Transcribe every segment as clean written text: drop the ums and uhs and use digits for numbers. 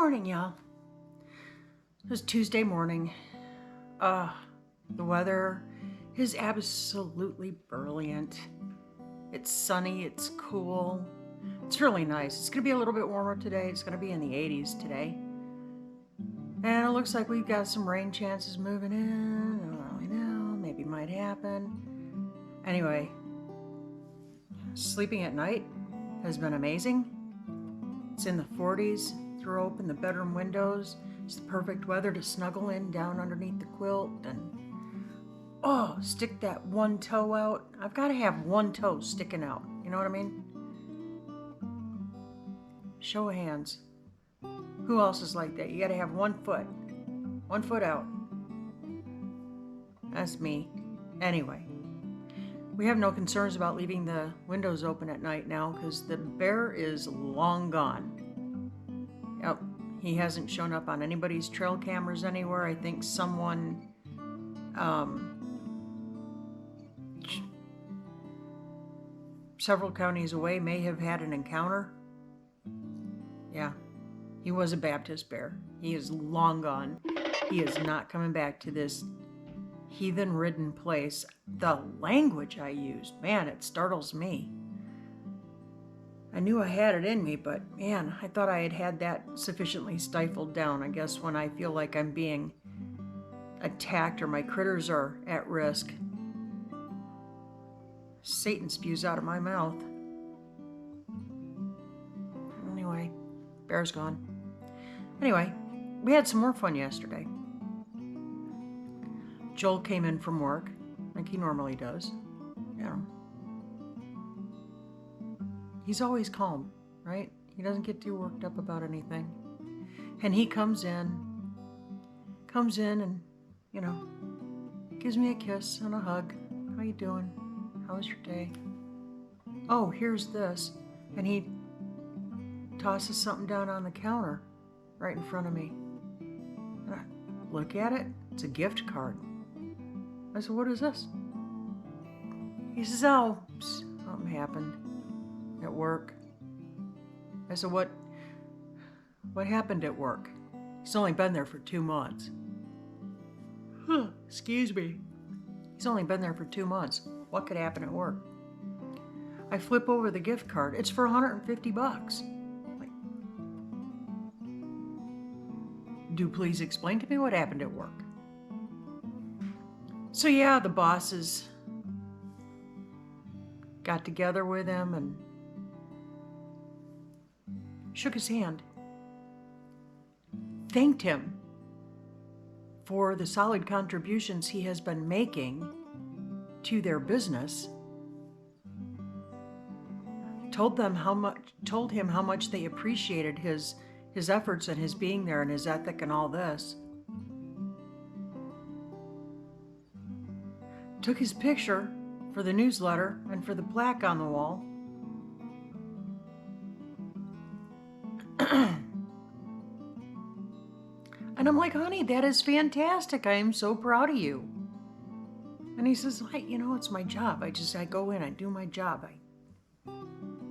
morning, y'all. It was Tuesday morning. The weather is absolutely brilliant. It's sunny, it's cool. It's really nice. It's gonna be a little bit warmer today. It's gonna be in the 80s today. And it looks like we've got some rain chances moving in. I don't really know, maybe might happen. Anyway, sleeping at night has been amazing. It's in the 40s. Throw open the bedroom windows. It's the perfect weather to snuggle in down underneath the quilt and stick that one toe out. I've got to have one toe sticking out. You know what I mean? Show of hands. Who else is like that? You got to have one foot out. That's me. Anyway, we have no concerns about leaving the windows open at night now because the bear is long gone. Yep, he hasn't shown up on anybody's trail cameras anywhere. I think someone several counties away may have had an encounter. Yeah, he was a Baptist bear. He is long gone. He is not coming back to this heathen-ridden place. The language I used, man, it startles me. I knew I had it in me, but man, I thought I had that sufficiently stifled down. I guess when I feel like I'm being attacked or my critters are at risk, Satan spews out of my mouth. Anyway, bear's gone. Anyway, we had some more fun yesterday. Joel came in from work, like he normally does. You know, he's always calm, right? He doesn't get too worked up about anything. And he comes in and, you know, gives me a kiss and a hug. How you doing? How was your day? Oh, here's this. And he tosses something down on the counter right in front of me. And I look at it. It's a gift card. I said, what is this? He says, oh, something happened at work. I said, what happened at work? He's only been there for 2 months. Excuse me. He's only been there for 2 months. What could happen at work? I flip over the gift card. It's for $150. Like, do please explain to me what happened at work. So yeah, the bosses got together with him and shook his hand, thanked him for the solid contributions he has been making to their business, told him how much they appreciated his efforts and his being there and his ethic and all this. Took his picture for the newsletter and for the plaque on the wall. And I'm like, honey, that is fantastic. I am so proud of you. And he says, you know, it's my job. I go in, I do my job.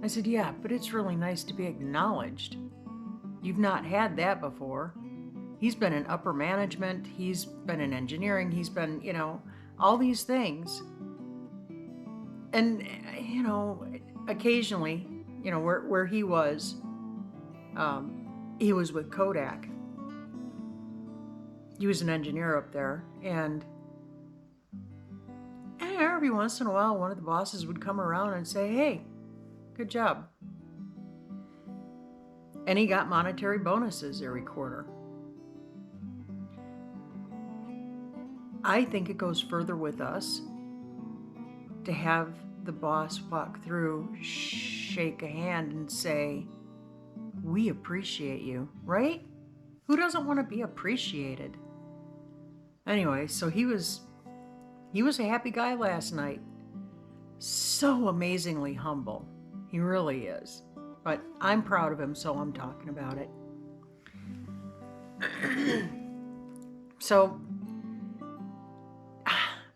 I said, yeah, but it's really nice to be acknowledged. You've not had that before. He's been in upper management. He's been in engineering. He's been, you know, all these things. And, you know, occasionally, you know, where he was with Kodak. He was an engineer up there, and every once in a while, one of the bosses would come around and say, hey, good job. And he got monetary bonuses every quarter. I think it goes further with us to have the boss walk through, shake a hand, and say, we appreciate you, right? Who doesn't want to be appreciated? Anyway, so he was a happy guy last night. So amazingly humble. He really is. But I'm proud of him, so I'm talking about it. So,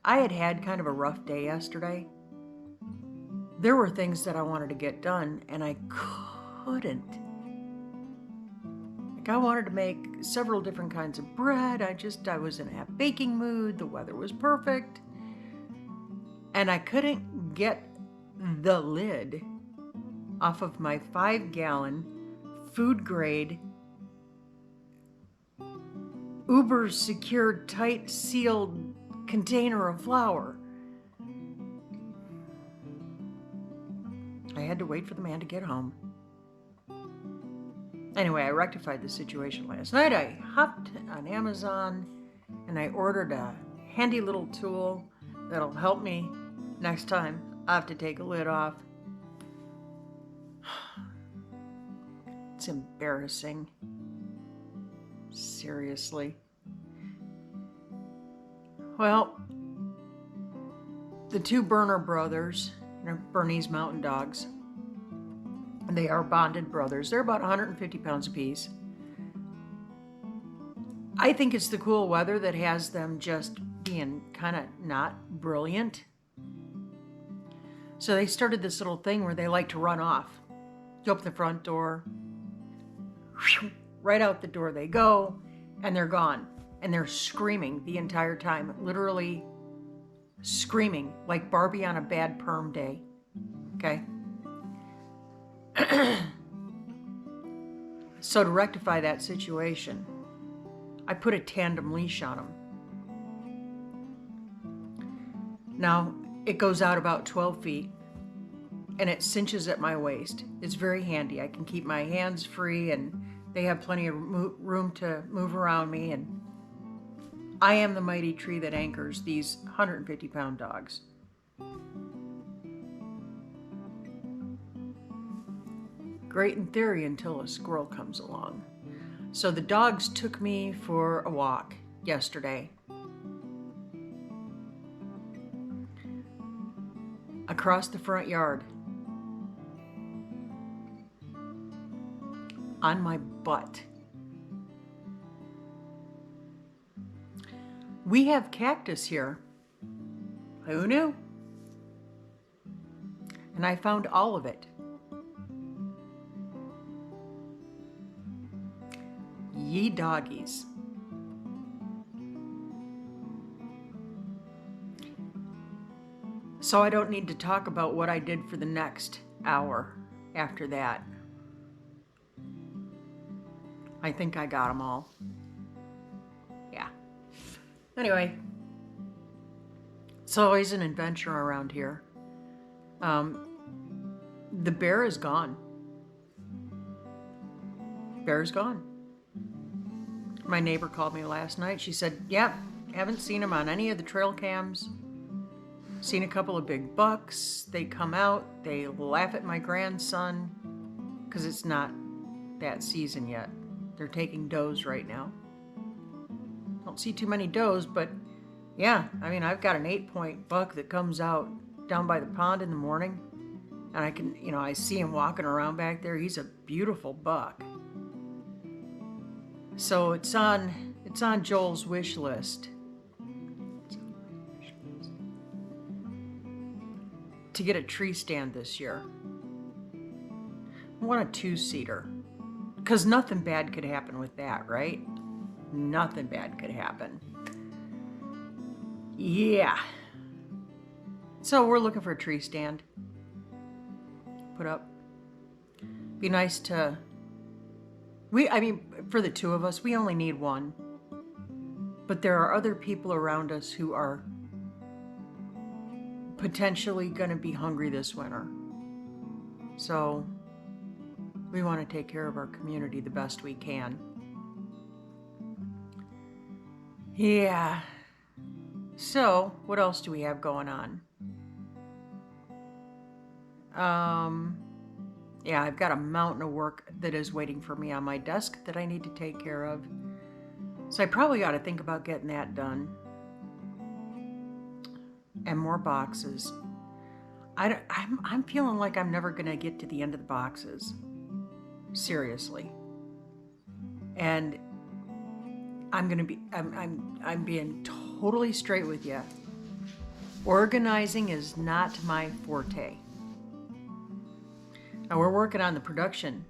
I had kind of a rough day yesterday. There were things that I wanted to get done, and I couldn't. I wanted to make several different kinds of bread. I was in a baking mood. The weather was perfect. And I couldn't get the lid off of my 5-gallon food grade, uber secured, tight sealed container of flour. I had to wait for the man to get home. Anyway, I rectified the situation last night. I hopped on Amazon and I ordered a handy little tool that'll help me next time I have to take a lid off. It's embarrassing. Seriously. Well, the two Burner brothers, Bernese Mountain Dogs, they are bonded brothers. They're about 150 pounds apiece. I think it's the cool weather that has them just being kind of not brilliant. So they started this little thing where they like to run off. You open the front door, right out the door they go, and they're gone. And they're screaming the entire time, literally screaming like Barbie on a bad perm day. Okay? So to rectify that situation, I put a tandem leash on them. Now, it goes out about 12 feet, and it cinches at my waist. It's very handy. I can keep my hands free, and they have plenty of room to move around me, and I am the mighty tree that anchors these 150-pound dogs. Great in theory until a squirrel comes along. So the dogs took me for a walk yesterday. Across the front yard. On my butt. We have cactus here. Who knew? And I found all of it. Ye doggies. So I don't need to talk about what I did for the next hour after that. I think I got them all. Yeah. Anyway, it's always an adventure around here. The bear is gone. Bear's gone. My neighbor called me last night. She said, yep, haven't seen him on any of the trail cams. Seen a couple of big bucks. They come out, they laugh at my grandson because it's not that season yet. They're taking does right now. Don't see too many does, but yeah, I mean, I've got an 8-point buck that comes out down by the pond in the morning, and I can, I see him walking around back there. He's a beautiful buck. So it's on Joel's wish list to get a tree stand this year. I want a 2-seater. Because nothing bad could happen with that, right? Nothing bad could happen. Yeah. So we're looking for a tree stand. Put up. Be nice to... for the two of us, we only need one. But there are other people around us who are potentially going to be hungry this winter. So we want to take care of our community the best we can. Yeah. So, what else do we have going on? Yeah, I've got a mountain of work that is waiting for me on my desk that I need to take care of. So I probably ought to think about getting that done. And more boxes. I'm feeling like I'm never going to get to the end of the boxes. Seriously. And I'm being totally straight with you. Organizing is not my forte. Now we're working on the production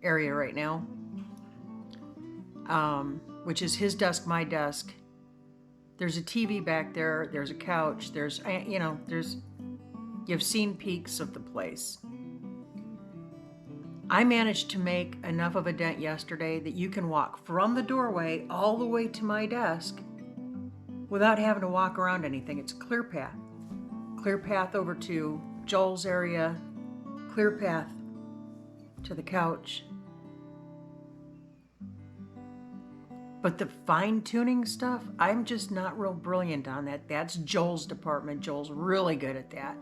area right now. which is his desk, my desk. There's a TV back there. There's a couch. You've seen peeks of the place. I managed to make enough of a dent yesterday that you can walk from the doorway all the way to my desk without having to walk around anything. It's a clear path. Clear path over to Joel's area, clear path to the couch. But the fine-tuning stuff, I'm just not real brilliant on that. That's Joel's department. Joel's really good at that.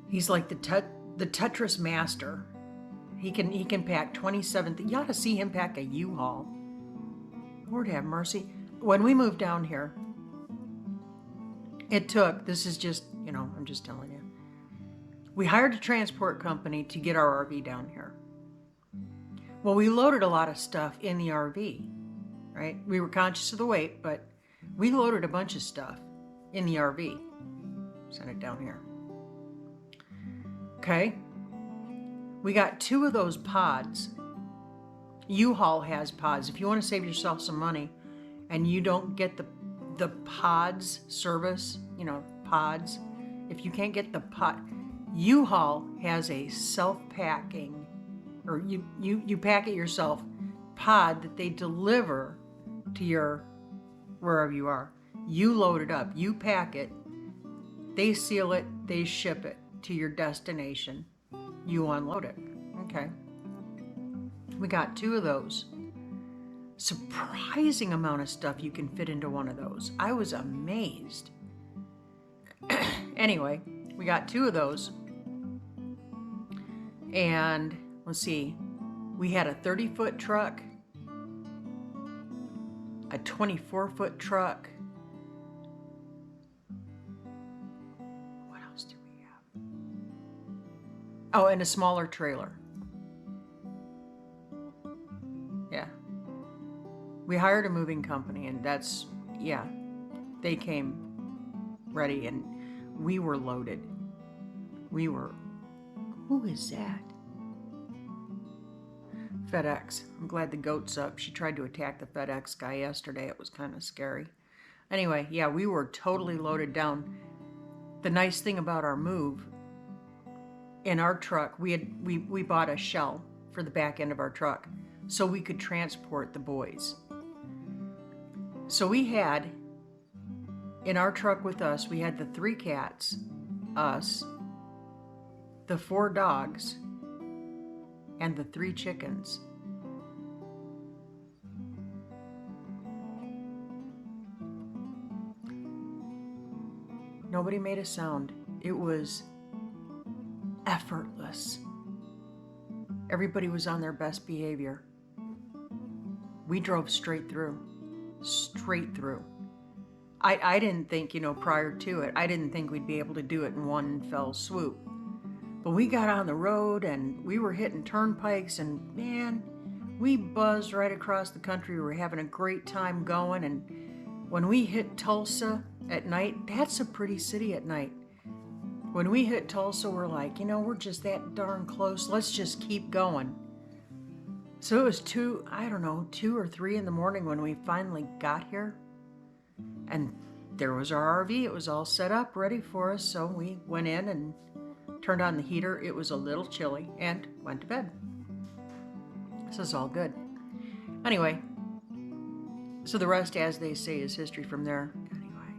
He's like the Tetris master. He can pack 27. You ought to see him pack a U-Haul. Lord have mercy. When we moved down here, this is just, I'm just telling you. We hired a transport company to get our RV down here. Well, we loaded a lot of stuff in the RV, right? We were conscious of the weight, but we loaded a bunch of stuff in the RV. Sent it down here. Okay. We got 2 of those pods. U-Haul has pods. If you want to save yourself some money and you don't get the pods service, pods, if you can't get the pod, U-Haul has a self-packing, or you pack it yourself, pod that they deliver to your, wherever you are. You load it up, you pack it, they seal it, they ship it to your destination. You unload it. Okay. We got 2 of those. Surprising amount of stuff you can fit into one of those. I was amazed. Anyway, we got 2 of those. And let's see, we had a 30-foot truck, a 24-foot truck. What else do we have? Oh, and a smaller trailer. Yeah. We hired a moving company, and they came ready, and we were loaded. Who is that? FedEx. I'm glad the goat's up. She tried to attack the FedEx guy yesterday. It was kind of scary. Anyway, yeah, we were totally loaded down. The nice thing about our move, in our truck, we bought a shell for the back end of our truck so we could transport the boys. So we had, in our truck with us, we had the 3 cats, us, the 4 dogs, and the 3 chickens. Nobody made a sound. It was effortless. Everybody was on their best behavior. We drove straight through. Straight through. I didn't think, prior to it, I didn't think we'd be able to do it in one fell swoop. But we got on the road and we were hitting turnpikes, and man, we buzzed right across the country. We were having a great time going. And when we hit Tulsa at night, that's a pretty city at night. When we hit Tulsa, we're like, we're just that darn close. Let's just keep going. So it was 2 or 3 in the morning when we finally got here. And there was our RV. It was all set up, ready for us. So we went in and turned on the heater. It was a little chilly, and went to bed. This is all good. Anyway, so the rest, as they say, is history from there. Anyway.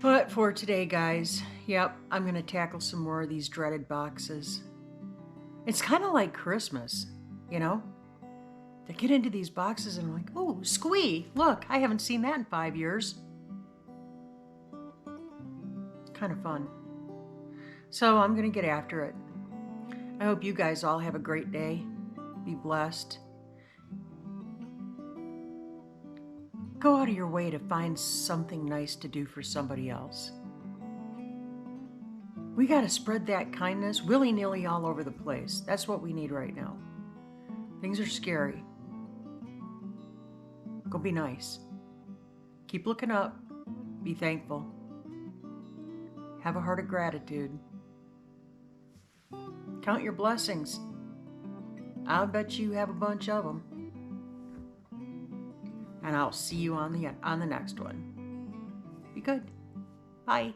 But for today, guys, I'm going to tackle some more of these dreaded boxes. It's kind of like Christmas, They get into these boxes and I'm like, oh, squee, look, I haven't seen that in 5 years. Kind of fun. So I'm going to get after it. I hope you guys all have a great day. Be blessed. Go out of your way to find something nice to do for somebody else. We got to spread that kindness willy-nilly all over the place. That's what we need right now. Things are scary. Go be nice. Keep looking up. Be thankful. Have a heart of gratitude. Count your blessings. I'll bet you have a bunch of them. And I'll see you on the next one. Be good. Bye.